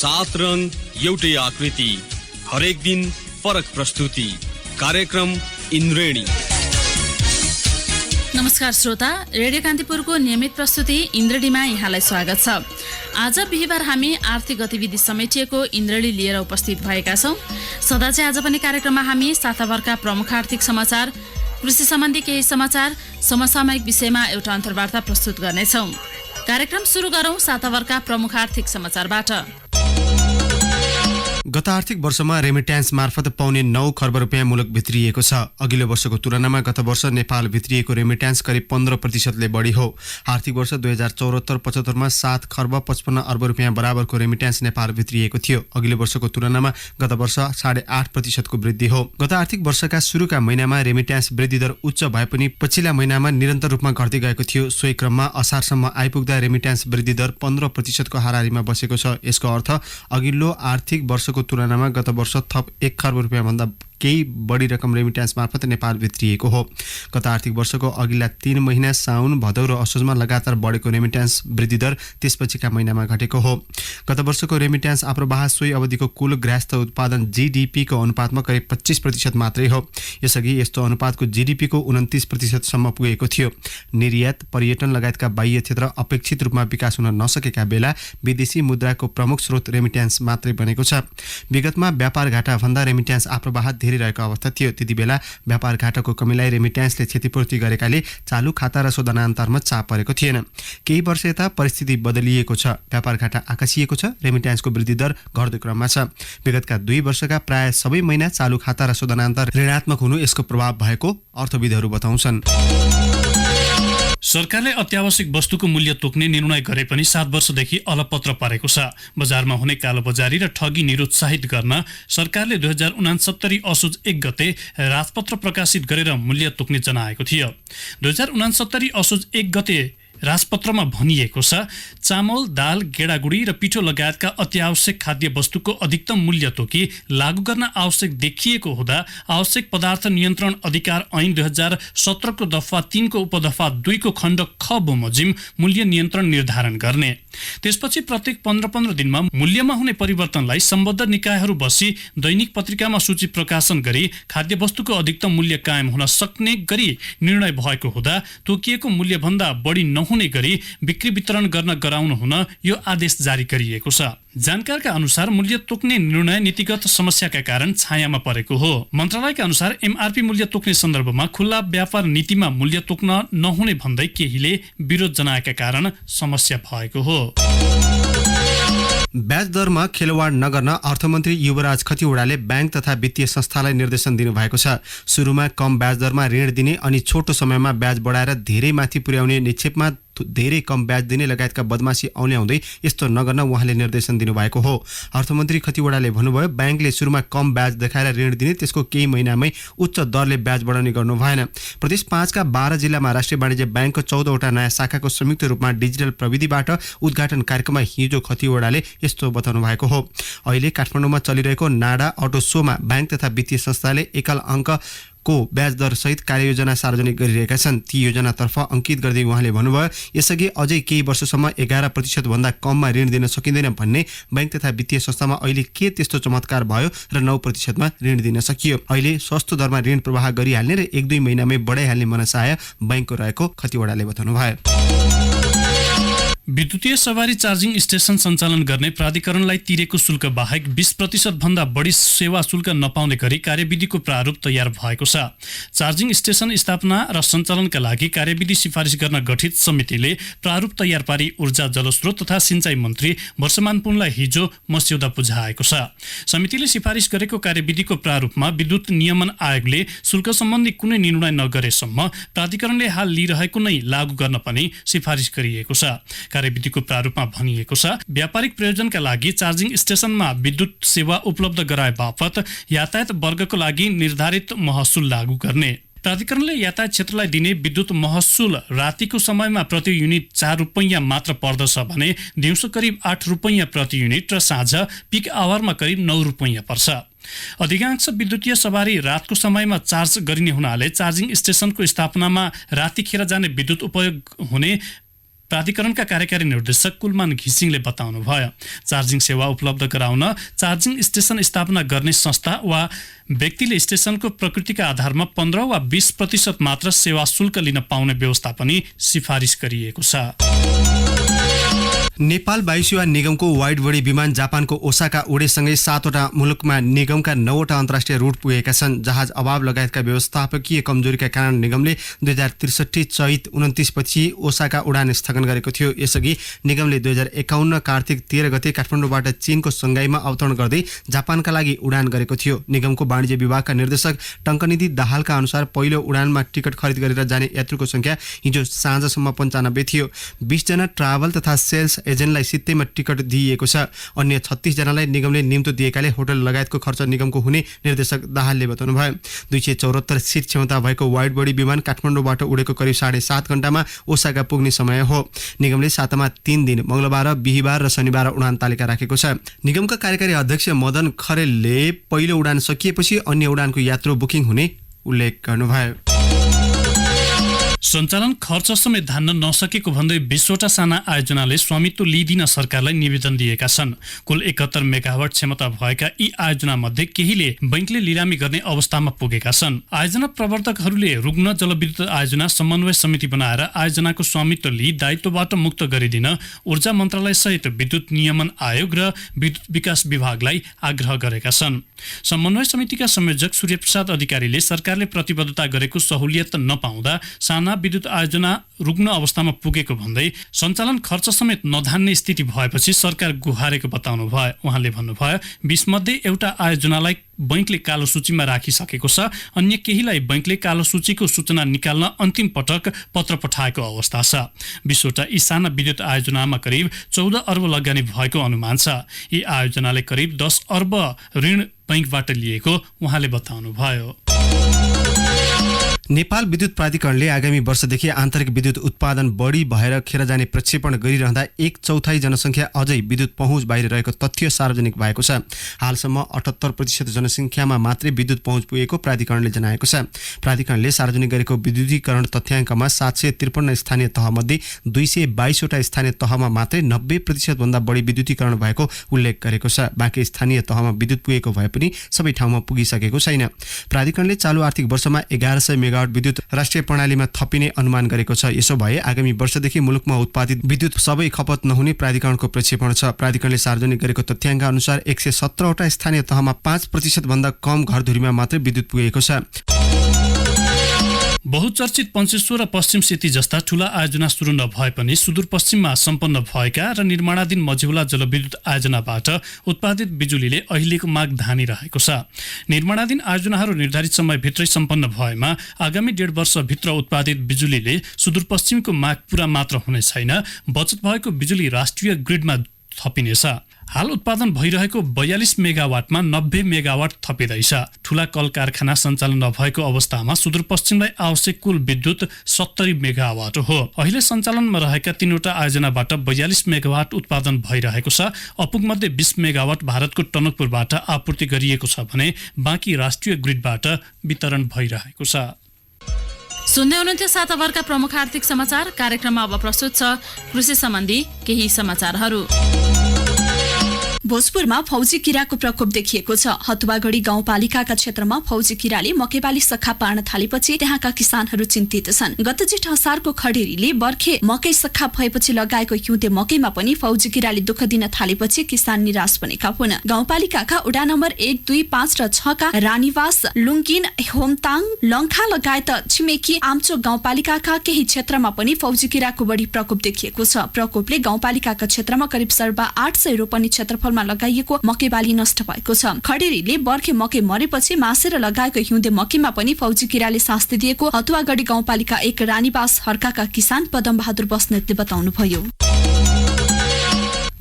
सात रंग एउटै आकृति, हरेक दिन फरक प्रस्तुति। कार्यक्रम इन्द्रेणी। नमस्कार श्रोता, रेडियो कान्तिपुरको नियमित प्रस्तुति इन्द्रेणीमा यहाँलाई स्वागत छ। आज बिहिबार हामी आर्थिक गतिविधि समेटिएको इन्द्रेणी लिएर उपस्थित भएका छौँ। सदा चाहिँ आज पनि कार्यक्रममा हामी साताभरका प्रमुख आर्थिक समाचार, कृषि सम्बन्धी केही समाचार, समसामयिक विषयमा एउटा अन्तर्वार्ता प्रस्तुत गर्नेछौँ। कार्यक्रम सुरु गरौँ साताभरका प्रमुख आर्थिक समाचारबाट। गत आर्थिक वर्षमा रेमिट्यान्स मार्फत पाउने 9 खर्ब रुपियाँ मुलुक भित्रिएको छ। अघिल्लो वर्षको तुलनामा गत वर्ष नेपाल भित्रिएको रेमिट्यान्स करिब 15% बढी हो। आर्थिक वर्ष 2074-75 मा 7 खर्ब 55 अर्ब रुपियाँ बराबरको रेमिट्यान्स नेपाल भित्रिएको थियो। अघिल्लो वर्षको तुलनामा गत वर्ष 8.5% को वृद्धि हो। गत आर्थिक वर्षका सुरुका महिनामा रेमिट्यान्स वृद्धि दर उच्च भए पनि पछिल्ला महिनामा निरन्तर रूपमा घट्दै गएको थियो। सोही क्रममा असारसम्म आइपुग्दा रेमिट्यान्स वृद्धि दर 15% को हाराहारीमा बसेको छ। यसको अर्थ अघिल्लो आर्थिक वर्षको तुलनामा गत वर्ष थप 1 खर्ब रुपियाँ भन्दा केही बढी रकम रेमिट्यान्स मार्फत नेपाल भित्रिएको हो। गत आर्थिक वर्षको अघिल्ला 3 महिना साउन, भदौ र असोजमा लगातार बढेको रेमिट्यान्स वृद्धि दर त्यसपछिका महिनामा घटेको हो। गत वर्षको रेमिट्यान्स आप्रवाह सोही अवधिको कुल गृहस्थ उत्पादन जीडीपी को अनुपातमा करिब 25% मात्रै हो। यसअघि यस्तो अनुपातको जीडीपी को 29% सम्म पुगेको थियो। निर्यात, पर्यटन लगायतका बाह्य क्षेत्र अपेक्षित रूपमा विकास हुन नसकेका बेला विदेशी मुद्राको प्रमुख स्रोत रेमिट्यान्स मात्रै बनेको छ। विगतमा व्यापार घाटा भन्दा रेमिट्यान्स आप्रवाह रहेको अवस्था थियो। त्यति बेला व्यापार घाटाको कमीलाई रेमिट्यान्सले क्षतिपूर्ति गरेकाले चालु खाता र शोधनान्तरमा चाप परेको थिएन। केही वर्ष यता परिस्थिति बदलिएको छ। व्यापार घाटा आकाशिएको छ। रेमिट्यान्सको वृद्धि दर घट्दो क्रममा छ। विगतका 2 वर्षका प्राय सबै महिना चालु खाता र शोधनान्तर ऋणात्मक हुनु यसको प्रभाव भएको अर्थविदहरू बताउँछन्। सरकारले अत्यावश्यक वस्तुको मूल्य तोक्ने निर्णय गरे पनि 7 वर्षदेखि अलपत्र पारेको छ। बजारमा हुने कालोबजारी र ठगी निरुत्साहित गर्न सरकारले 2069 असोज 1 गते राजपत्र प्रकाशित गरेर मूल्य तोक्ने जनाएको थियो। 2069 असोज 1 गते राजपत्रमा भनिएको छ, चामल, दाल, गेडागुडी र पिठो लगायतका अत्यावश्यक खाद्य वस्तुको अधिकतम मूल्य तोकी लागू गर्न आवश्यक देखिएको हुँदा आवश्यक पदार्थ नियन्त्रण अधिकार ऐन 2017 को दफा 3 को उपदफा 2 को खण्ड ख बमोजिम मूल्य नियन्त्रण निर्धारण गर्ने। त्यसपछि प्रत्येक 15-15 दिनमा मूल्यमा हुने परिवर्तनलाई सम्बद्ध निकायहरू बसी दैनिक पत्रिकामा सूची प्रकाशन गरी खाद्य वस्तुको अधिकतम मूल्य कायम हुन सक्ने गरी निर्णय भएको हुँदा तोकिएको मूल्यभन्दा बढी नहुने गरी बिक्री वितरण गर्न गराउनु हुन यो आदेश जारी गरिएको छ। जानकारका अनुसार मूल्य तोक्ने निर्णय नीतिगत समस्याका कारण छायामा परेको हो। मन्त्रालयका अनुसार एमआरपी मूल्य तोक्ने सन्दर्भमा खुल्ला व्यापार नीतिमा मूल्य तोक्न नहुने भन्दै केहीले विरोध जनाएका कारण समस्या भएको हो। ब्याज दरमा खेलवाड नगर्न अर्थमन्त्री युवराज खतिवडाले ब्याङ्क तथा वित्तीय संस्थालाई निर्देशन दिनुभएको छ। सुरुमा कम ब्याज दरमा ऋण दिने अनि छोटो समयमा ब्याज बढाएर धेरै माथि पुर्याउने, निक्षेपमा धेरै कम ब्याज दिने लगायतका बदमाशी औल्याउँदै यस्तो नगर्न उहाँले निर्देशन दिनुभएको हो। अर्थमन्त्री खतिवडाले भन्नुभयो, ब्याङ्कले सुरुमा कम ब्याज देखाएर ऋण दिने, त्यसको केही महिनामै उच्च दरले ब्याज बढाउने गर्नु भएन। प्रदेश 5 का 12 जिल्लामा राष्ट्रिय वाणिज्य ब्याङ्कको 14 वटा नयाँ शाखाको संयुक्त रूपमा डिजिटल प्रविधिबाट उद्घाटन कार्यक्रममा हिजो खतिवडाले यस्तो बताउनु भएको हो। अहिले काठमाडौँमा चलिरहेको नाडा अटो शोमा ब्याङ्क तथा वित्तीय संस्थाले एकल अङ्क को ब्याज दर सहित कार्ययोजना सार्वजनिक गरिरहेका छन्। ती योजनातर्फ अंकित गर्दै उहाँले भन्नुभयो, यसअघि अझै केही वर्षसम्म 11% भन्दा कममा ऋण दिन सकिँदैन भन्ने बैंक तथा वित्तीय संस्थामा अहिले के त्यस्तो चमत्कार भयो र 9% मा ऋण दिन सकियो। अहिले सस्तो दरमा ऋण प्रवाह गरिहाल्ने र 1-2 महिनामै बढाइहाल्ने मनसाय बैंकको रहेको खतिवडाले बताउनुभयो। विद्युतीय सवारी चार्जिङ स्टेशन सञ्चालन गर्ने प्राधिकरणलाई तिरेको शुल्क बाहेक 20% भन्दा बढी सेवा शुल्क नपाउने गरी कार्यविधिको प्रारूप तयार भएको छ। चार्जिङ स्टेशन स्थापना र सञ्चालनका लागि कार्यविधि सिफारिस गर्न गठित समितिले प्रारूप तयार पारी ऊर्जा, जलस्रोत तथा सिंचाई मन्त्री वर्षमान पुनलाई हिजो मस्यौदा बुझाएको छ। समितिले सिफारिस गरेको कार्यविधिको प्रारूपमा विद्युत नियमन आयोगले शुल्क सम्बन्धी कुनै निर्णय नगरेसम्म प्राधिकरणले हाल लिइरहेको नै लागू गर्न पनि सिफारिस गरिएको छ। कार्यविधिको प्रारूपमा भनिएको छ, व्यापारिक प्रयोजनका लागि चार्जिङ स्टेशनमा विद्युत सेवा उपलब्ध गराए बापत यातायात वर्गको लागि निर्धारित महसुल लागू गर्ने। प्राधिकरणले यातायात क्षेत्रलाई दिने विद्युत महसुल रातिको समयमा प्रति युनिट 4 रुपैयाँ मात्र पर्दछ भने दिउँसो करिब 8 रुपैयाँ प्रति युनिट र साँझ पिक आवरमा करिब 9 रुपैयाँ पर्छ। अधिकांश विद्युतीय सवारी रातको समयमा चार्ज गरिने हुनाले चार्जिङ स्टेशनको स्थापनामा रातिखेर जाने विद्युत उपयोग हुने प्राधिकरणका कार्यकारी निर्देशक कुलमान घिसिङले बताउनुभयो। चार्जिङ सेवा उपलब्ध गराउन चार्जिङ स्टेसन स्थापना गर्ने संस्था वा व्यक्तिले स्टेसनको प्रकृतिका आधारमा 15 वा 20% मात्र सेवा शुल्क लिन पाउने व्यवस्था पनि सिफारिस गरिएको छ। नेपाल वायुसेवा निगमको वाइड बडी विमान जापानको ओसाका उडेसँगै 7वटा मुलुकमा निगमका 9वटा अन्तर्राष्ट्रिय रुट पुगेका छन्। जहाज अभाव लगायतका व्यवस्थापकीय कमजोरीका कारण निगमले 2063 चैत 29 पछि ओसाका उडान स्थगन गरेको थियो। यसअघि निगमले 2051 कार्तिक 13 गते काठमाडौँबाट चीनको सङ्घाईमा अवतरण गर्दै जापानका लागि उडान गरेको थियो। निगमको वाणिज्य विभागका निर्देशक टङ्कनिधि दाहालका अनुसार पहिलो उडानमा टिकट खरिद गरेर जाने यात्रुको संख्या हिजो साँझसम्म 95 थियो। 20 जना ट्राभल तथा सेल्स एजेन्टलाई सित्तैमा टिकट दिइएको छ। अन्य 36 जनालाई निगमले निम्तो दिएकाले होटल लगायतको खर्च निगमको हुने निर्देशक दाहालले बताउनुभयो। 274 सिट क्षमता भएको वाइड बडी विमान काठमाडौँबाट उडेको करिब 7.5 घण्टामा ओसाका पुग्ने समय हो। निगमले सातामा 3 दिन मंगलबार, बिहीबार र शनिबार उडान तालिका राखेको छ। निगमका कार्यकारी अध्यक्ष मदन खरेलले पहिलो उडान सकिएपछि अन्य उडानको यात्रु बुकिङ हुने उल्लेख गर्नुभयो। सञ्चालन खर्च समेत धान्न नसकेको भन्दै 20वटा साना आयोजनाले स्वामित्व लिइदिन सरकारलाई निवेदन दिएका छन्। कुल 71 मेगावाट क्षमता भएका यी आयोजना मध्ये केहीले बैंकले लिलामी गर्ने अवस्थामा पुगेका छन्। आयोजना प्रवर्तकहरूले रुग्ण जलविद्युत आयोजना समन्वय समिति बनाएर आयोजनाको स्वामित्व लिई दायित्वबाट मुक्त गरिदिन ऊर्जा मन्त्रालय सहित विद्युत नियमन आयोग र विद्युत विकास विभागलाई आग्रह गरेका छन्। समन्वय समितिका संयोजक सूर्यप्रसाद अधिकारीले सरकारले प्रतिबद्धता गरेको सहुलियत नपाउँदा साना विद्युत आयोजना रुग्ण अवस्थामा पुगेको भन्दै सञ्चालन खर्च समेत नधान्ने स्थिति भएपछि सरकार गुहारेको बताउनु भयो। उहाँले भन्नुभयो 20 मध्ये एउटा आयोजनालाई बैंकले कालो सूचीमा राखिसकेको छ। अन्य केहीलाई बैंकले कालो सूचीको सूचना निकाल्न अन्तिम पटक पत्र पठाएको अवस्था छ। 20वटा यी साना विद्युत आयोजनामा करिब 14 अर्ब लगानी भएको अनुमान छ। यी आयोजनाले करिब 10 अर्ब ऋण बैंकबाट लिएको उहाँले बताउनुभयो। नेपाल विद्युत प्राधिकरणले आगामी वर्षदेखि आन्तरिक विद्युत उत्पादन बढी भएर खेर जाने प्रक्षेपण गरिरहँदा 1/4 जनसङ्ख्या अझै विद्युत पहुँच बाहिर रहेको तथ्य सार्वजनिक भएको छ। हालसम्म 78% जनसङ्ख्यामा मात्रै विद्युत पहुँच पुगेको प्राधिकरणले जनाएको छ। प्राधिकरणले सार्वजनिक गरेको विद्युतीकरण तथ्याङ्कमा 753 स्थानीय तहमध्ये 222वटा स्थानीय तहमा मात्रै 90% भन्दा बढी विद्युतीकरण भएको उल्लेख गरेको छ। बाँकी स्थानीय तहमा विद्युत पुगेको भए पनि सबै ठाउँमा पुगिसकेको छैन। प्राधिकरणले चालु आर्थिक वर्षमा 1100 मेगावाट विद्युत राष्ट्रिय प्रणालीमा थपिने अनुमान गरेको छ। यसो भए आगामी वर्षदेखि मुलुकमा उत्पादित विद्युत सबै खपत नहुने प्राधिकरणको प्रक्षेपण छ। प्राधिकरणले सार्वजनिक गरेको तथ्याङ्क अनुसार 117वटा स्थानीय तहमा 5% भन्दा कम घरधुरीमा मात्रै विद्युत पुगेको छ। बहुचर्चित पञ्चेश्वर र पश्चिम सेती जस्ता ठूला आयोजना सुरु नभए पनि सुदूरपश्चिममा सम्पन्न भएका र निर्माणाधीन मझौला जलविद्युत आयोजनाबाट उत्पादित बिजुलीले अहिलेको माग धानिरहेको छ। निर्माणाधीन आयोजनाहरू निर्धारित समयभित्रै सम्पन्न भएमा आगामी 1.5 वर्षभित्र उत्पादित बिजुलीले सुदूरपश्चिमको माग पूरा मात्र हुने छैन, बचत भएको बिजुली राष्ट्रिय ग्रिडमा थपिनेछ। हाल उत्पादन भइरहेको 42 मेगावाटमा 90 मेगावाट थपिँदैछ। ठूला कल कारखाना सञ्चालन नभएको अवस्थामा सुदूरपश्चिमलाई आवश्यक कुल विद्युत 70 मेगावाट हो। अहिले सञ्चालनमा रहेका 3वटा आयोजनाबाट 42 मेगावाट उत्पादन भइरहेको छ। अपुगमध्ये 20 मेगावाट भारतको टनकपुरबाट आपूर्ति गरिएको छ भने बाँकी राष्ट्रिय ग्रिडबाट वितरण भइरहेको छ। सुन्दै हुनुहुन्थ्यो 7 अवरका प्रमुख आर्थिक समाचार। कार्यक्रममा अब प्रस्तुत छ कृषि सम्बन्धी केही समाचारहरू। भोजपुरमा फौजी किराको प्रकोप देखिएको छ। हतुवागढी गाउँपालिकाका क्षेत्रमा फौजी किराले मकैबाली सखा पार्न थालेपछि त्यहाँका किसानहरू चिन्तित छन्। गत जेठ असारको खडेरीले बर्खे मकै सखा भएपछि लगाएको हिउँदे मकैमा पनि फौजी किराले दुःख दिन थालेपछि किसान निराश बनेका हुन्। गाउँपालिकाका वडा नम्बर 1, 2, 5 र 6 का रानीवास, लुङ्गिन, होमताङ, लङ्खा लगायत छिमेकी आम्चो गाउँपालिकाका केही क्षेत्रमा पनि फौजी किराको बढी प्रकोप देखिएको छ। प्रकोपले गाउँपालिकाका क्षेत्रमा करिब 850 रोपनी क्षेत्रफलमा लगाइएको मकैबाली नष्ट भएको छ। खडेरीले बर्खे मकै मरेपछि मासेर लगाएको हिउँदे मकैमा पनि फौजी किराले शास्ति दिएको हतुवागढी गाउँपालिका 1 रानीवास हर्काका किसान पदम बहादुर बस्नेतले बताउनुभयो।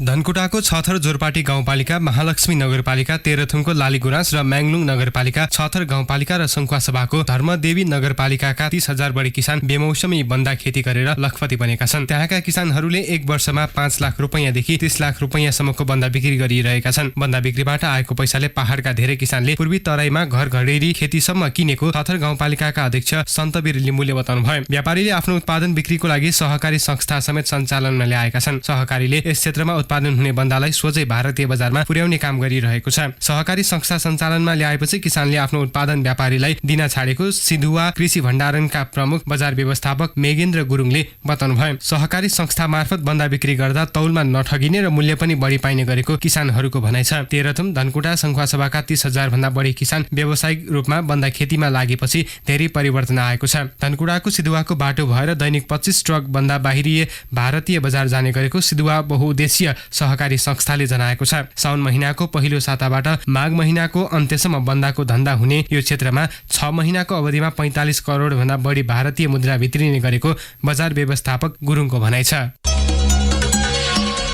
धनकुटाको छथर जोरपाटी गाउँपालिका, महालक्ष्मी नगरपालिका, तेह्रथुमको लालीगुराँस र म्याङलुङ नगरपालिका, छथर गाउँपालिका र सङ्खुवासभाको धर्मदेवी नगरपालिकाका 30,000 बढी किसान बेमौसमी बन्दा खेती गरेर लखपति बनेका छन्। त्यहाँका किसानहरूले एक वर्षमा 5 लाख रुपैयाँदेखि 30 लाख रुपैयाँसम्मको बन्दा बिक्री गरिरहेका छन्। बन्दा बिक्रीबाट आएको पैसाले पहाडका धेरै किसानले पूर्वी तराईमा घर घरेरी खेतीसम्म किनेको छथर गाउँपालिकाका अध्यक्ष सन्तवीर लिम्बुले बताउनुभयो। व्यापारीले आफ्नो उत्पादन बिक्रीको लागि सहकारी संस्था समेत सञ्चालनमा ल्याएका छन्। सहकारीले यस क्षेत्रमा उत्पादन हुने बन्दालाई सोझै भारतीय बजारमा पुर्याउने काम गरिरहेको छ। सहकारी संस्था सञ्चालनमा ल्याएपछि किसानले आफ्नो उत्पादन व्यापारीलाई दिन छाडेको सिधुवा कृषि भण्डारणका प्रमुख बजार व्यवस्थापक मेगेन्द्र गुरुङले बताउनुभयो। सहकारी संस्था मार्फत बन्दा बिक्री गर्दा तौलमा नठगिने र मूल्य पनि बढी पाइने गरेको किसानहरूको भनाइ छ। तेह्रथुम, धनकुटा, सङ्खुवासभाका 30,000 भन्दा बढी किसान व्यावसायिक रूपमा बन्दा खेतीमा लागेपछि धेरै परिवर्तन आएको छ। धनकुटाको सिधुवाको बाटो भएर दैनिक 25 ट्रक बन्दा बाहिरिए भारतीय बजार जाने गरेको सिधुवा बहुउद्देश्य सहकारी संस्थाले जनाएको छ। साउन महिनाको पहिलो साताबाट माघ महिनाको अन्त्यसम्म बन्दाको धन्दा हुने यो क्षेत्रमा 6 महिनाको अवधिमा 45 करोड भन्दा बढी भारतीय मुद्रा भित्रिने गरेको बजार व्यवस्थापक गुरुङको भनाइ छ।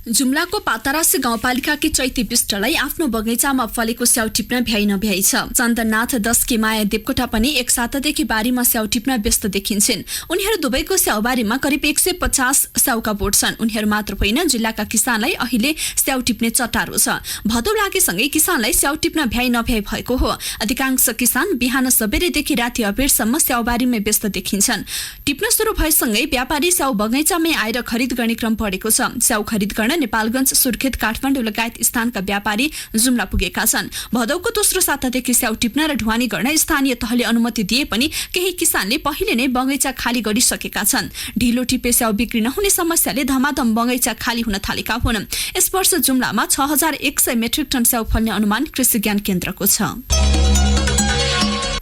जुम्लाको पातारासी गाउँपालिकाकी चैती विष्टलाई आफ्नो बगैँचामा फलेको स्याउ टिप्न भ्याइ नभ्याइ छ। चन्दननाथ 10 की माया देवकोटा पनि एक सातादेखि बारीमा स्याउ टिप्न व्यस्त देखिन्छन्। उनीहरू दुवैको स्याउबारीमा करिब 150 स्याउका बोट छन्। उनीहरू मात्र होइन, जिल्लाका किसानलाई अहिले स्याउ टिप्ने चटारो छ। भदौ लागेसँगै किसानलाई स्याउ टिप्न भ्याइ नभ्याइ भएको हो। अधिकांश किसान बिहान सबेरैदेखि राति अबेरसम्म स्याउबारीमै व्यस्त देखिन्छन्। टिप्न सुरु भएसँगै व्यापारी स्याउ बगैँचामै आएर खरिद गर्ने क्रम बढेको छ। स्याउ खरिद गर्न नेपालगञ्ज, सुर्खेत, काठमाडौँ लगायत स्थानका व्यापारी जुम्ला पुगेका छन्। भदौको दोस्रो सातादेखि स्याउ टिप्न र ढुवानी गर्न स्थानीय तहले अनुमति दिए पनि केही किसानले पहिले नै बगैँचा खाली गरिसकेका छन्। ढिलो टिपे स्याउ बिक्री नहुने समस्याले धमाधम बगैँचा खाली हुन थालेका हुन्। यस वर्ष जुम्लामा 6,100 मेट्रिक टन स्याउ फल्ने अनुमान कृषि ज्ञान केन्द्रको छ।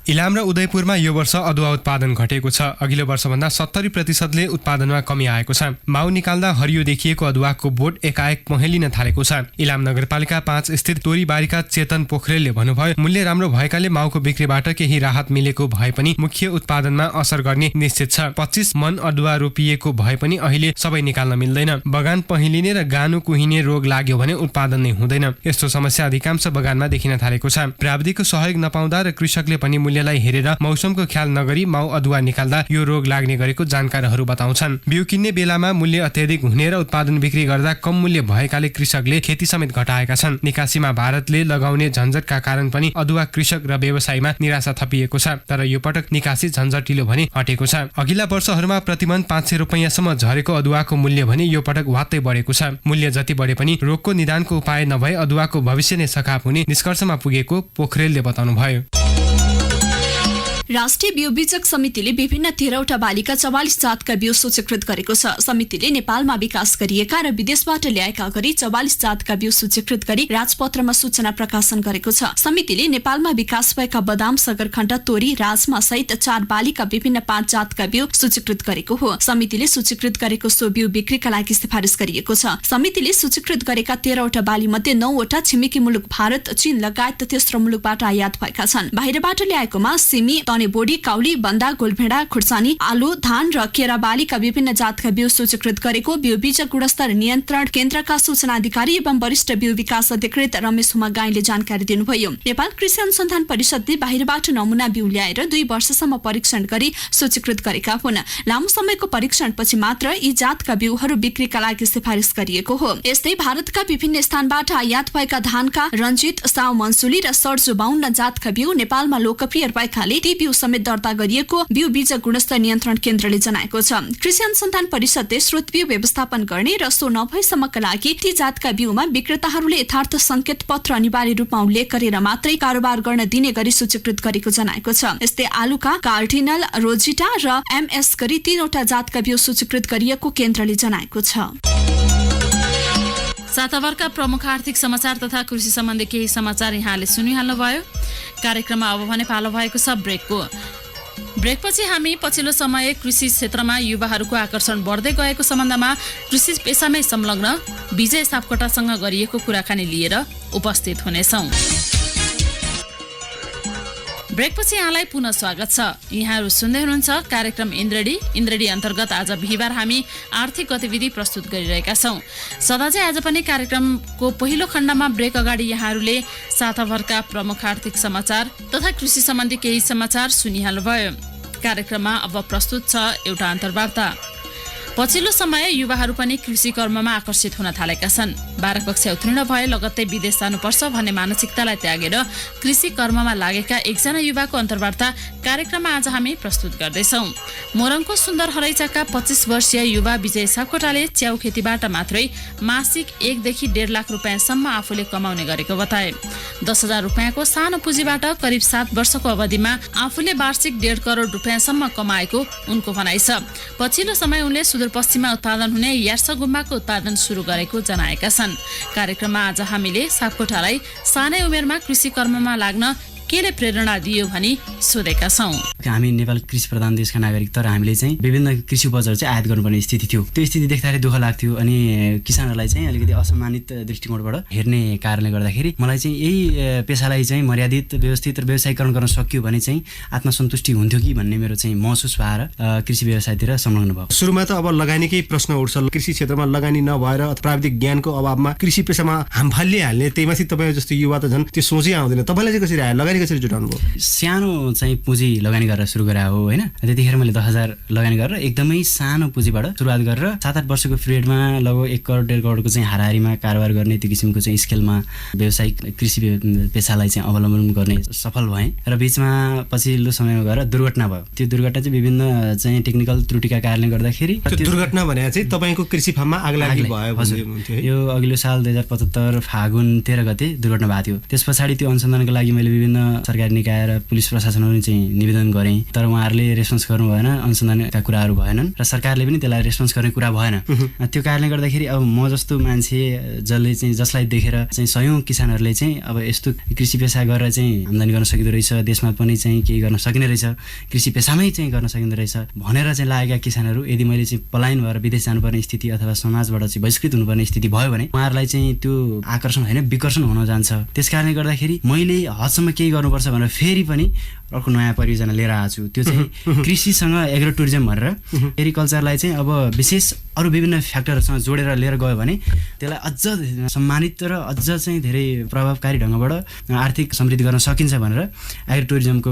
इलाम र उदयपुरमा यो वर्ष अदुवा उत्पादन घटेको छ। अघिल्लो वर्षभन्दा 70% उत्पादनमा कमी आएको छ। माउ निकाल्दा हरियो देखिएको अदुवाको बोट एकाएक पहेलिन थालेको छ। इलाम नगरपालिका 5 स्थित तोरीबारीका चेतन पोखरेलले भन्नुभयो, मूल्य राम्रो भएकाले माउको बिक्रीबाट केही राहत मिलेको भए पनि मुख्य उत्पादनमा असर गर्ने निश्चित छ। 25 मन अदुवा रोपिएको भए पनि अहिले सबै निकाल्न मिल्दैन। बगान पहेलिने र गानु कुहिने रोग लाग्यो भने उत्पादन नै हुँदैन। यस्तो समस्या अधिकांश बगानमा देखिन थालेको छ। प्राविधिकको सहयोग नपाउँदा र कृषकले पनि मूल्यलाई हेरेर मौसमको ख्याल नगरी माउ अदुवा निकाल्दा यो रोग लाग्ने गरेको जानकारहरू बताउँछन्। बिउ किन्ने बेलामा मूल्य अत्याधिक हुने र उत्पादन बिक्री गर्दा कम मूल्य भएकाले कृषकले खेती समेत घटाएका छन्। निकासीमा भारतले लगाउने झन्झटका कारण पनि अदुवा कृषक र व्यवसायमा निराशा थपिएको छ। तर यो पटक निकासी झन्झटिलो भने हटेको छ। अघिल्ला वर्षहरूमा प्रतिमन 500 रुपैयाँसम्म झरेको अदुवाको मूल्य भने यो पटक वात्तै बढेको छ। मूल्य जति बढे पनि रोगको निदानको उपाय नभए अदुवाको भविष्य नै सखाप हुने निष्कर्षमा पुगेको पोखरेलले बताउनुभयो। राष्ट्रिय बिउ बीजक समितिले विभिन्न 13वटा बालीका 44 जातका बिउ सूचीकृत गरेको छ। समितिले नेपालमा विकास गरिएका र विदेशबाट ल्याएका गरी 44 जातका बिउ सूचीकृत गरी राजपत्रमा सूचना प्रकाशन गरेको छ। समितिले नेपालमा विकास भएका बदाम, सगरखण्ड, तोरी, राजमा सहित 4 बालीका विभिन्न 5 जातका बिउ सूचीकृत गरेको हो। समितिले सूचीकृत गरेको सो बिउ बिक्रीका लागि सिफारिस गरिएको छ। समितिले सूचीकृत गरेका 13वटा बाली मध्ये 9वटा छिमेकी मुलुक भारत, चीन लगायत तेस्रो मुलुकबाट आयात भएका छन्। बाहिरबाट ल्याएकोमा सिमी, बोडी, काउली, बन्दा, गोलभेडा, खुर्सानी, आलु, धान र केरा बालीका विभिन्न जातका बिउ सूचीकृत गरेको बिउ बीजक गुणस्तर नियन्त्रण केन्द्रका सूचना अधिकारी एवं वरिष्ठ बिउ विकास अधिकृत रमेश हुमागाईले जानकारी दिनुभयो। नेपाल कृषि अनुसन्धान परिषदले बाहिरबाट नमुना बिउ ल्याएर 2 वर्षसम्म परीक्षण गरी सूचीकृत गरेका हुन्। लामो समयको परीक्षणपछि मात्र यी जातका बिउहरू बिक्रीका लागि सिफारिस गरिएको हो। यस्तै भारतका विभिन्न स्थानबाट आयात भएका धानका रञ्जित, साउ मनसुली र सर्जो 52 जातका बिउ नेपालमा लोकप्रिय भएकाले ती बिउ समेत दर्ता गरिएको बिउ बीजक गुणस्तर नियन्त्रण केन्द्रले जनाएको छ। कृषि अनुसन्धान परिषदले स्रोत बिउ व्यवस्थापन गर्ने र सो नभएसम्मका लागि ती जातका बिउमा विक्रेताहरूले यथार्थ संकेत पत्र अनिवार्य रूपमा उल्लेख गरेर मात्रै कारोबार गर्न दिने गरी सूचीकृत गरेको जनाएको छ। यस्तै आलुका कार्डिनल, रोजिटा र एमएस गरी 3वटा जातका बिउ सूचीकृत गरिएको केन्द्रले जनाएको छ। साताभरका प्रमुख आर्थिक समाचार तथा कृषि सम्बन्धी केही समाचार यहाँले सुनिहाल्नुभयो। कार्यक्रममा अब भने पालो भएको छ ब्रेकको। ब्रेकपछि हामी पछिल्लो समय कृषि क्षेत्रमा युवाहरूको आकर्षण बढ्दै गएको सम्बन्धमा कृषि पेसामै संलग्न विजय सापकोटासँग गरिएको कुराकानी लिएर उपस्थित हुनेछौँ। ब्रेकपछि यहाँलाई पुनः स्वागत छ। यहाँहरू सुन्दै हुनुहुन्छ कार्यक्रम इन्द्रडी अन्तर्गत आज बिहिबार हामी आर्थिक गतिविधि प्रस्तुत गरिरहेका छौँ। सदाझै आज पनि कार्यक्रमको पहिलो खण्डमा ब्रेक अगाडि यहाँहरूले साताभरका प्रमुख आर्थिक समाचार तथा कृषि सम्बन्धी केही समाचार सुनिहाल्नुभयो। कार्यक्रममा अब प्रस्तुत छ एउटा अन्तर्वार्ता। पछिल्लो समय युवाहरू पनि कृषि कर्ममा आकर्षित हुन थालेका छन्। 12 कक्षा उत्तीर्ण भए लगत्तै विदेश जानुपर्छ भन्ने मानसिकतालाई त्यागेर कृषि कर्ममा लागेका एकजना युवाको अन्तर्वार्ता कार्यक्रममा आज हामी प्रस्तुत गर्दैछौँ। मोरङको सुन्दर हरैचाका 25 वर्षीय युवा विजय सापकोटाले च्याउ खेतीबाट मात्रै मासिक 1 देखि 1.5 लाख रुपियाँसम्म आफूले कमाउने गरेको बताए। 10,000 रुपियाँको सानो पुँजीबाट करिब 7 वर्षको अवधिमा आफूले वार्षिक 1.5 करोड रुपियाँसम्म कमाएको उनको भनाइ छ। पछिल्लो समय उनले सुदूरपश्चिममा उत्पादन हुने यार्स गुम्बाको उत्पादन सुरु गरेको जनाएका छन्। कार्यक्रममा आज हामीले सापकोटालाई सानै उमेरमा कृषि कर्ममा लाग्न केले प्रेरणा दियो भनी सोधेका छौँ। हामी नेपाल कृषि प्रधान देशका नागरिक, तर हामीले चाहिँ विभिन्न कृषि उपजहरू चाहिँ आयात गर्नुपर्ने स्थिति थियो। त्यो स्थिति देख्दाखेरि दुःख लाग्थ्यो अनि किसानहरूलाई चाहिँ अलिकति असम्मानित दृष्टिकोणबाट हेर्ने कारणले गर्दाखेरि मलाई चाहिँ यही पेसालाई चाहिँ मर्यादित व्यवस्थित र व्यवसायीकरण गर्न सकियो भने चाहिँ आत्मसन्तुष्टि हुन्थ्यो कि भन्ने मेरो चाहिँ महसुस भएर कृषि व्यवसायतिर संलग्न भयो। सुरुमा त अब लगानीकै प्रश्न उठ्छ। कृषि क्षेत्रमा लगानी नभएर प्राविधिक ज्ञानको अभावमा कृषि पेसामा हामफाल्ली हाल्ने, त्यहीमाथि तपाईँ जस्तो युवा त झन् त्यो सोचै आउँदैन। तपाईँलाई चाहिँ कसरी आयो, लगानी कसरी जुटाउनु भयो? सानो चाहिँ पुँजी लगानी गरेर सुरु गरे हो होइन। त्यतिखेर मैले 10,000 लगानी गरेर एकदमै सानो पुँजीबाट सुरुवात गरेर 7-8 वर्षको पिरियडमा लगभग 1 करोड 1.5 करोडको चाहिँ हाराहारीमा कारोबार गर्ने, त्यो किसिमको चाहिँ स्केलमा व्यावसायिक कृषि पेसालाई चाहिँ अवलम्बन गर्ने सफल भएँ। र बिचमा पछिल्लो समयमा गएर दुर्घटना भयो। त्यो दुर्घटना चाहिँ विभिन्न चाहिँ टेक्निकल त्रुटिका कारणले गर्दाखेरि दुर्घटना भने चाहिँ तपाईँको कृषि फार्ममा आगलागी भयो। यो अघिल्लो साल 2075 फागुन 13 गते दुर्घटना भएको थियो। त्यस पछाडि त्यो अनुसन्धानको लागि मैले विभिन्न सरकारी निकाय र पुलिस प्रशासनहरू चाहिँ निवेदन गरेँ, तर उहाँहरूले रेस्पोन्स गर्नु भएन, अनुसन्धानका कुराहरू भएनन् र सरकारले पनि त्यसलाई रेस्पोन्स गर्ने कुरा भएन। त्यो कारणले गर्दाखेरि अब म जस्तो मान्छे जसलाई देखेर चाहिँ सयौं किसानहरूले चाहिँ अब यस्तो कृषि पेसा गरेर चाहिँ आम्दानी गर्न सकिँदो रहेछ, देशमा पनि चाहिँ केही गर्न सकिने रहेछ, कृषि पेसामै चाहिँ गर्न सकिँदो रहेछ भनेर चाहिँ लागेका किसानहरू यदि मैले चाहिँ पलायन भएर विदेश जानुपर्ने स्थिति अथवा समाजबाट चाहिँ बहिष्कृत हुनुपर्ने स्थिति भयो भने उहाँहरूलाई चाहिँ त्यो आकर्षण होइन विकर्षण हुन जान्छ। त्यस कारणले गर्दाखेरि मैले हदसम्म केही गर्नुपर्छ भनेर फेरि पनि अर्को नयाँ परियोजना लिएर आएको छु। त्यो चाहिँ कृषिसँग एग्रो टुरिज्म भनेर एग्रिकल्चरलाई चाहिँ अब विशेष अरू विभिन्न फ्याक्टरहरूसँग जोडेर लिएर गयो भने त्यसलाई अझ सम्मानित र अझ चाहिँ धेरै प्रभावकारी ढङ्गबाट आर्थिक समृद्धि गर्न सकिन्छ भनेर एग्रो टुरिज्मको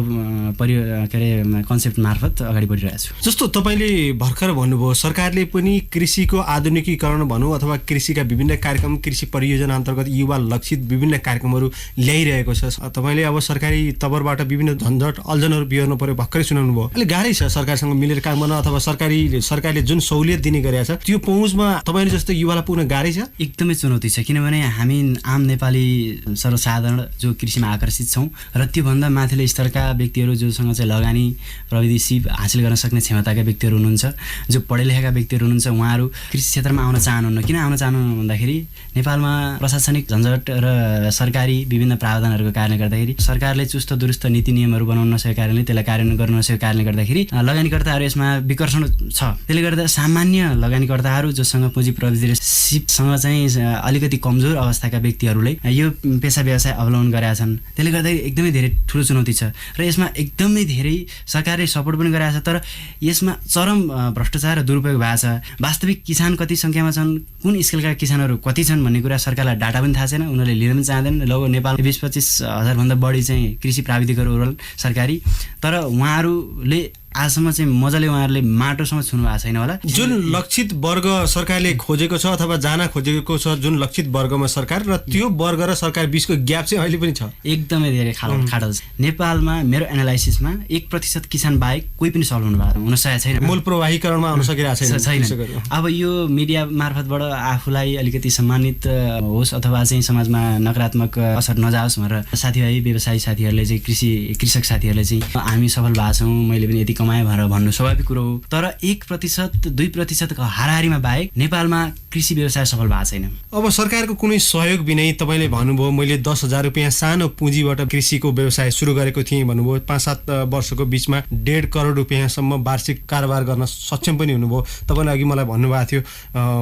कन्सेप्ट मार्फत अगाडि बढिरहेको छु। जस्तो तपाईँले भर्खर भन्नुभयो सरकारले पनि कृषिको आधुनिकीकरण भनौँ अथवा कृषिका विभिन्न कार्यक्रम, कृषि परियोजना अन्तर्गत युवा लक्षित विभिन्न कार्यक्रमहरू ल्याइरहेको छ। तपाईँले अब सरकारी तवरबाट विभिन्न झन्झट अल्झनहरू बिहोर्नु पर्यो, भर्खरै सुनाउनु भयो। अलिक गाह्रै छ सरकारसँग मिलेर काम गर्न अथवा सरकारले जुन सहुलियत दिने गरेको छ त्यो पहुँचमा तपाईँले जस्तो युवालाई पुग्न गाह्रै छ? एकदमै चुनौती छ, किनभने हामी आम नेपाली सर्वसाधारण जो कृषिमा आकर्षित छौँ र त्योभन्दा माथिल्लो स्तरका व्यक्तिहरू जोसँग चाहिँ लगानी प्रविधि सिप हासिल गर्न सक्ने क्षमताका व्यक्तिहरू हुनुहुन्छ, जो पढे लेखेका व्यक्तिहरू हुनुहुन्छ, उहाँहरू कृषि क्षेत्रमा आउन चाहनुहुन्न। किन आउन चाहनुहुन्न भन्दाखेरि नेपालमा प्रशासनिक झन्झट र सरकारी विभिन्न प्रावधानहरूको कारणले गर्दाखेरि सरकारले चुस्त दुरुस्त नीति नियमहरू बनाउन नसकेको कारणले त्यसलाई कार्यान्वयन गर्न नसकेको कारणले गर्दाखेरि लगानीकर्ताहरू यसमा विकर्षण छ। त्यसले गर्दा सामान्य लगानीकर्ताहरू जोसँग पुँजी प्रविधि र सिपसँग चाहिँ अलिकति कमजोर अवस्थाका व्यक्तिहरूले यो पेसा व्यवसाय अवलम्बन गरेका छन्। त्यसले गर्दा एकदमै धेरै ठुलो चुनौती छ र यसमा एकदमै धेरै सरकारले सपोर्ट पनि गरेको छ, तर यसमा चरम भ्रष्टाचार र दुरुपयोग भएको छ। वास्तविक किसान कति सङ्ख्यामा छन्, कुन स्केलका किसानहरू कति छन् भन्ने कुरा सरकारलाई डाटा पनि थाहा छैन, उनीहरूले लिन पनि चाहँदैन। लगभग नेपाल 20-25 हजारभन्दा बढी चाहिँ कृषि प्राविधिकहरू सरकारी, तर उहाँहरूले आजसम्म चाहिँ मजाले उहाँहरूले माटोसँग छुनु भएको छैन होला। जुन लक्षित वर्ग सरकारले खोजेको छ अथवा जान खोजेको छ, जुन लक्षित वर्गमा सरकार र त्यो वर्ग र सरकार बीचको ग्याप चाहिँ अहिले पनि छ, एकदमै धेरै खाडल छ। नेपालमा मेरो एनालाइसिसमा 1% किसान बाहेक कोही पनि सल्भ हुन सकेको छैन, मूल प्रवाहीकरणमा आउन सकिरहेको छैन। अब यो मिडिया मार्फतबाट आफूलाई अलिकति सम्मानित होस् अथवा चाहिँ समाजमा नकारात्मक असर नजाओस् भनेर साथीभाइ व्यवसायी साथीहरूले चाहिँ कृषक साथीहरूले चाहिँ हामी सफल भएको छौँ, मैले पनि यति कमाए भनेर भन्नु स्वाभाविक कुरो हो, तर 1% 2%को हाराहारीमा बाहेक नेपालमा कृषि व्यवसाय सफल भएको छैन। अब सरकारको कुनै सहयोग बिनै तपाईँले भन्नुभयो मैले 10,000 रुपियाँ सानो पुँजीबाट कृषिको व्यवसाय सुरु गरेको थिएँ भन्नुभयो, 5-7 वर्षको बिचमा 1.5 करोड रुपियाँसम्म वार्षिक कारोबार गर्न सक्षम पनि हुनुभयो। तपाईँले अघि मलाई भन्नुभएको थियो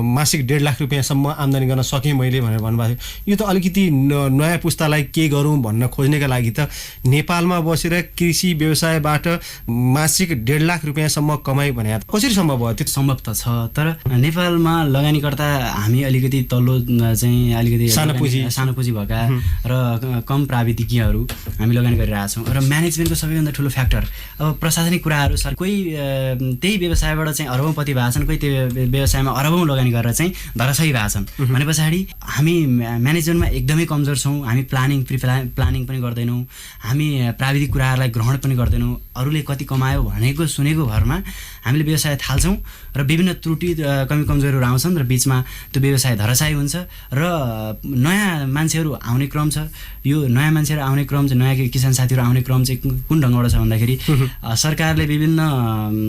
मासिक 1.5 लाख रुपियाँसम्म आम्दानी गर्न सकेँ मैले भनेर भन्नुभएको थियो। यो त अलिकति नयाँ पुस्तालाई के गरौँ भन्न खोज्नेका लागि त नेपालमा बसेर कृषि व्यवसायबाट मासिक 1.5 लाख रुपियाँसम्म कमाइ भने कसरी सम्भव भयो? त्यो सम्भव त छ, तर नेपालमा लगानीकर्ता हामी अलिकति तल्लो चाहिँ अलिकति सानो पुँजी भएका र कम प्राविधिकीहरू हामी लगानी गरिरहेछौँ र म्यानेजमेन्टको सबैभन्दा ठुलो फ्याक्टर अब प्रशासनिक कुराहरू छ। कोही त्यही व्यवसायबाट चाहिँ अरबौँपति भएको छन्, कोही त्यो व्यवसायमा अरबौँ लगानी गरेर चाहिँ धराशायी भएको छन् भने पछाडि हामी म्यानेजमेन्टमा एकदमै कमजोर छौँ। हामी प्लानिङ पनि गर्दैनौँ, हामी प्राविधिक कुराहरूलाई ग्रहण पनि गर्दैनौँ। अरूले कति कमायो भनेको सुनेको भरमा हामीले व्यवसाय थाल्छौँ र विभिन्न त्रुटि कमी कमजोरीहरू आउँछन् र बिचमा त्यो व्यवसाय धराशायी हुन्छ र नयाँ मान्छेहरू आउने क्रम छ। यो नयाँ मान्छेहरू आउने क्रम चाहिँ नयाँ किसान साथीहरू आउने क्रम चाहिँ कुन ढङ्गबाट छ भन्दाखेरि सरकारले विभिन्न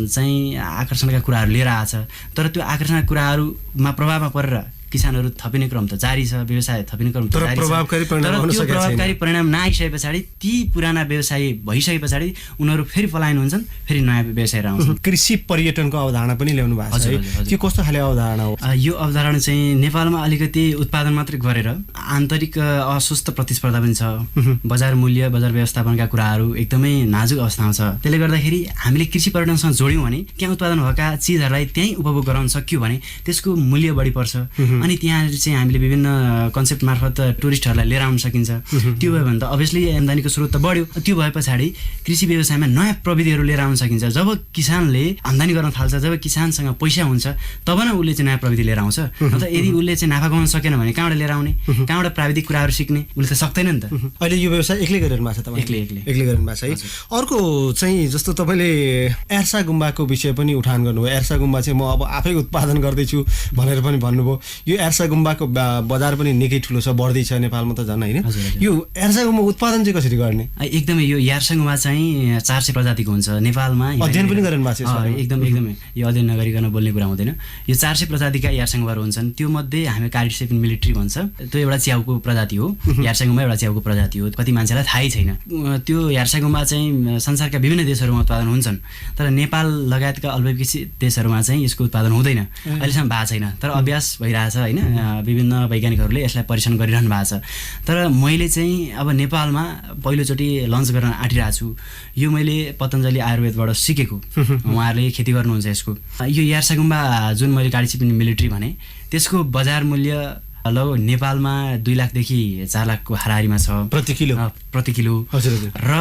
चाहिँ आकर्षणका कुराहरू लिएर आएको छ, तर त्यो आकर्षणका कुराहरूमा प्रभावमा परेर किसानहरू थपिने क्रम त जारी छ, व्यवसाय थपिने क्रम त जारी छ, तर प्रभावकारी परिणाम नआइसके पछाडि ती पुराना व्यवसायी भइसके पछाडि उनीहरू फेरि पलायन हुन्छन्, फेरि नयाँ व्यवसायहरू आउँछन्। कृषि पर्यटनको अवधारणा पनि ल्याउनु भएको छ, त्यो कस्तो खाले अवधारणा हो? यो अवधारणा चाहिँ नेपालमा अलिकति उत्पादन मात्रै गरेर आन्तरिक अस्वस्थ प्रतिस्पर्धा पनि छ, बजार मूल्य बजार व्यवस्थापनका कुराहरू एकदमै नाजुक अवस्थामा छ। त्यसले गर्दाखेरि हामीले कृषि पर्यटनसँग जोड्यौँ भने त्यहाँ उत्पादन भएका चिजहरूलाई त्यहीँ उपभोग गराउन सक्यो भने त्यसको मूल्य बढी पर्छ। अनि त्यहाँ चाहिँ हामीले विभिन्न कन्सेप्ट मार्फत टुरिस्टहरूलाई लिएर आउन सकिन्छ। त्यो भयो भने त अभियसली आम्दानीको स्रोत त बढ्यो। त्यो भए पछाडि कृषि व्यवसायमा नयाँ प्रविधिहरू लिएर आउन सकिन्छ। जब किसानले आम्दानी गर्न थाल्छ, जब किसानसँग पैसा हुन्छ तब न उसले चाहिँ नयाँ प्रविधि लिएर आउँछ। न त यदि उसले चाहिँ नाफा कमाउन सकेन भने कहाँबाट लिएर आउने, कहाँबाट प्राविधिक कुराहरू सिक्ने, उसले त सक्दैन नि त। अहिले यो व्यवसाय एक्लै गरिरहनु भएको छ तपाईँ? एक्लै गरिरहनु भएको छ है। अर्को चाहिँ जस्तो तपाईँले एर्सा गुम्बाको विषय पनि उठान गर्नुभयो। एर्सा गुम्बा चाहिँ म अब आफै उत्पादन गर्दैछु भनेर पनि भन्नुभयो। यो एर्सा गुम्बाको बजार पनि निकै ठुलो छ, बढ्दैछ नेपालमा त झन् होइन। यो एर्सा गुम्बा उत्पादन चाहिँ कसरी गर्ने? एकदमै यो एर्सा गुम्बा चाहिँ 400 प्रजातिको हुन्छ नेपालमा। अध्ययन पनि गरिरहनु भएको छ? एकदमै यो अध्ययन नगरिकन बोल्ने कुरा हुँदैन। यो 400 प्रजातिका एर्सा गुम्बाहरू हुन्छन्। त्यो मध्ये हामी कार्डिसेपिन मिलिट्री भन्छ, त्यो एउटा च्याउको प्रजाति हो। एर्सा गुम्बा एउटा च्याउको प्रजाति हो, कति मान्छेलाई थाहै छैन। त्यो एर्सा गुम्बा चाहिँ संसारका विभिन्न देशहरूमा उत्पादन हुन्छन्, तर नेपाल लगायतका अल्पविकसित देशहरूमा चाहिँ यसको उत्पादन हुँदैन, अहिलेसम्म भएको छैन। तर अभ्यास भइरहेछ होइन, विभिन्न वैज्ञानिकहरूले यसलाई परीक्षण गरिरहनु भएको छ। तर मैले चाहिँ अब नेपालमा पहिलोचोटि लन्च गर्न आँटिरहेको छु। यो मैले पतञ्जलि आयुर्वेदबाट सिकेको, उहाँहरूले खेती गर्नुहुन्छ यसको। यो एर्सा गुम्बा जुन मैले कार्डिसेपिन मिलिट्री भने त्यसको बजार मूल्य लगभग नेपालमा 2 लाखदेखि 4 लाखको हाराहारीमा छ प्रति किलो। हजुर। र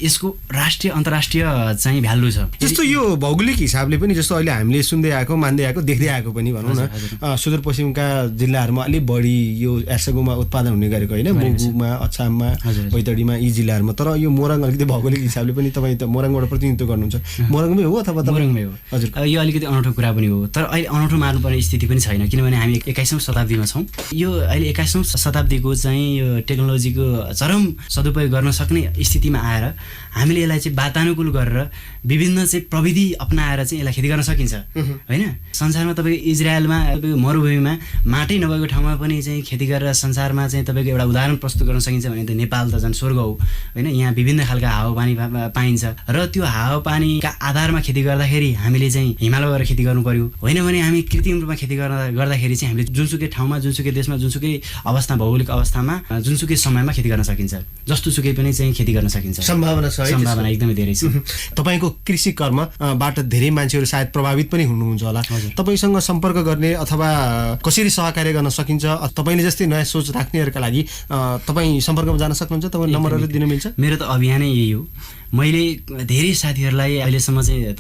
यसको राष्ट्रिय अन्तर्राष्ट्रिय चाहिँ भ्यालु छ। जस्तो यो भौगोलिक हिसाबले पनि जस्तो अहिले हामीले सुन्दै आएको, मान्दै आएको, देख्दै आएको पनि भनौँ न, सुदूरपश्चिमका जिल्लाहरूमा अलिक बढी यो एर्सा गुम्बा उत्पादन हुने गरेको होइन, मुगुमा, अछाममा, बैतडीमा, यी जिल्लाहरूमा। तर यो मोरङ अलिकति भौगोलिक हिसाबले पनि तपाईँ त मोरङबाट प्रतिनिधित्व गर्नुहुन्छ, मोरङमै हो अथवा मोरङमै हो? हजुर। यो अलिकति अनौठो कुरा पनि हो, तर अहिले अनौठो मार्नुपर्ने स्थिति पनि छैन, किनभने हामी 21औं शताब्दीमा छौँ। यो अहिले 21औं शताब्दीको चाहिँ यो टेक्नोलोजीको चरम सदुपयोग गर्न सक्ने स्थितिमा आएर हामीले यसलाई चाहिँ वातानुकूल गरेर विभिन्न चाहिँ प्रविधि अपनाएर चाहिँ यसलाई खेती गर्न सकिन्छ होइन। संसारमा तपाईँको इजरायलमा मरुभूमिमा माटै नभएको ठाउँमा पनि चाहिँ खेती गरेर संसारमा चाहिँ तपाईँको एउटा उदाहरण प्रस्तुत गर्न सकिन्छ भने त नेपाल त झन् स्वर्ग हो होइन। यहाँ विभिन्न खालका हावापानी पाइन्छ र त्यो हावापानीका आधारमा खेती गर्दाखेरि हामीले चाहिँ हिमालय गएर खेती गर्नु पर्यो, होइन भने हामी कृत्रिम रूपमा खेती गर्दाखेरि चाहिँ हामीले जुनसुकै ठाउँमा, जुनसुकै देशमा, जुनसुकै अवस्था भौगोलिक अवस्थामा, जुनसुकै समयमा खेती गर्न सकिन्छ, जस्तो सुकै पनि चाहिँ खेती गर्न सकिन्छ। सम्भावना छ, सम्भावना एकदमै धेरै छ। तपाईँको कृषि कर्मबाट धेरै मान्छेहरू सायद प्रभावित पनि हुनुहुन्छ होला। तपाईँसँग सम्पर्क गर्ने अथवा कसरी सहकार्य गर्न सकिन्छ, तपाईँले जस्तै नयाँ सोच राख्नेहरूका लागि तपाईँ सम्पर्कमा जान सक्नुहुन्छ? तपाईँ नम्बरहरू दिन मिल्छ? मेरो त अभियानै यही हो। मैले धेरै साथीहरूलाई अहिलेसम्म चाहिँ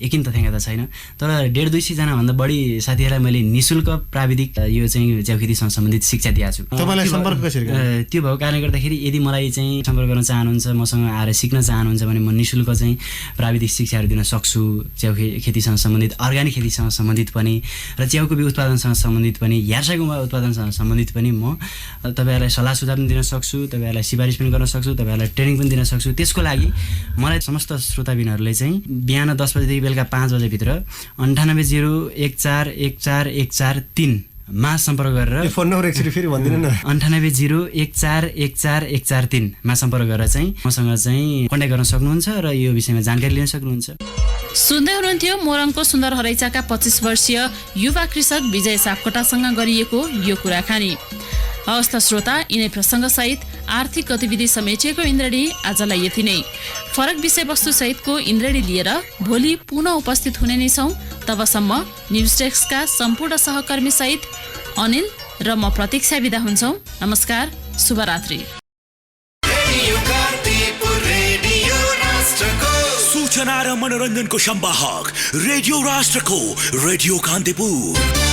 एकिन तथ्याङ्क त छैन, तर 150-200 जनाभन्दा बढी साथीहरूलाई मैले निःशुल्क प्राविधिक यो चाहिँ च्याउखेतीसँग सम्बन्धित शिक्षा दिएको छु। तपाईँलाई सम्पर्क कसरी गर्ने? त्यो भएको कारणले गर्दाखेरि यदि मलाई चाहिँ सम्पर्क गर्न चाहनुहुन्छ, मसँग आएर सिक्न चाहनुहुन्छ भने म निःशुल्क चाहिँ प्राविधिक शिक्षाहरू दिन सक्छु। च्याउखेतीसँग सम्बन्धित, अर्ग्यानिक खेतीसँग सम्बन्धित पनि र च्याउको बिउ उत्पादनसँग सम्बन्धित पनि, एर्सा गुम्बा उत्पादनसँग सम्बन्धित पनि म तपाईँहरूलाई सल्लाह सुझाव पनि दिन सक्छु, तपाईँहरूलाई सिफारिस पनि गर्न सक्छु, तपाईँहरूलाई ट्रेनिङ पनि दिन सक्छु। त्यसको लागि मलाई समस्त श्रोताबिनहरूले चाहिँ बिहान 10 बजेदेखि बेलुका 5 बजेभित्र 9801414143 मा सम्पर्क गरेर फोन नम्बर एकचोटि फेरि भनिदिनु न। 9801414143 मा सम्पर्क गरेर चाहिँ मसँग चाहिँ कन्ट्याक्ट गर्न सक्नुहुन्छ र यो विषयमा जानकारी लिन सक्नुहुन्छ। सुन्दै हुनुहुन्थ्यो मोरङको सुन्दर हरैचाका 25 वर्षीय युवा कृषक विजय सापकोटासँग गरिएको यो कुराकानी। हवस् त श्रोता, यिनै प्रसङ्गसहित आर्थिक गतिविधि समेटिएको इन्द्रणी आजलाई यति नै। फरक विषयवस्तु सहितको इन्द्रणी लिएर भोलि पुनः उपस्थित हुने नै छौँ। तबसम्म न्युज डेस्कका सम्पूर्ण सहकर्मी सहित अनिल र म प्रतीक्षा बिदा हुन्छौँ। नमस्कार, शुभरात्रि। सूचना र मनोरञ्जनको सम्वाहक रेडियो राष्ट्रको रेडियो कान्तिपुर।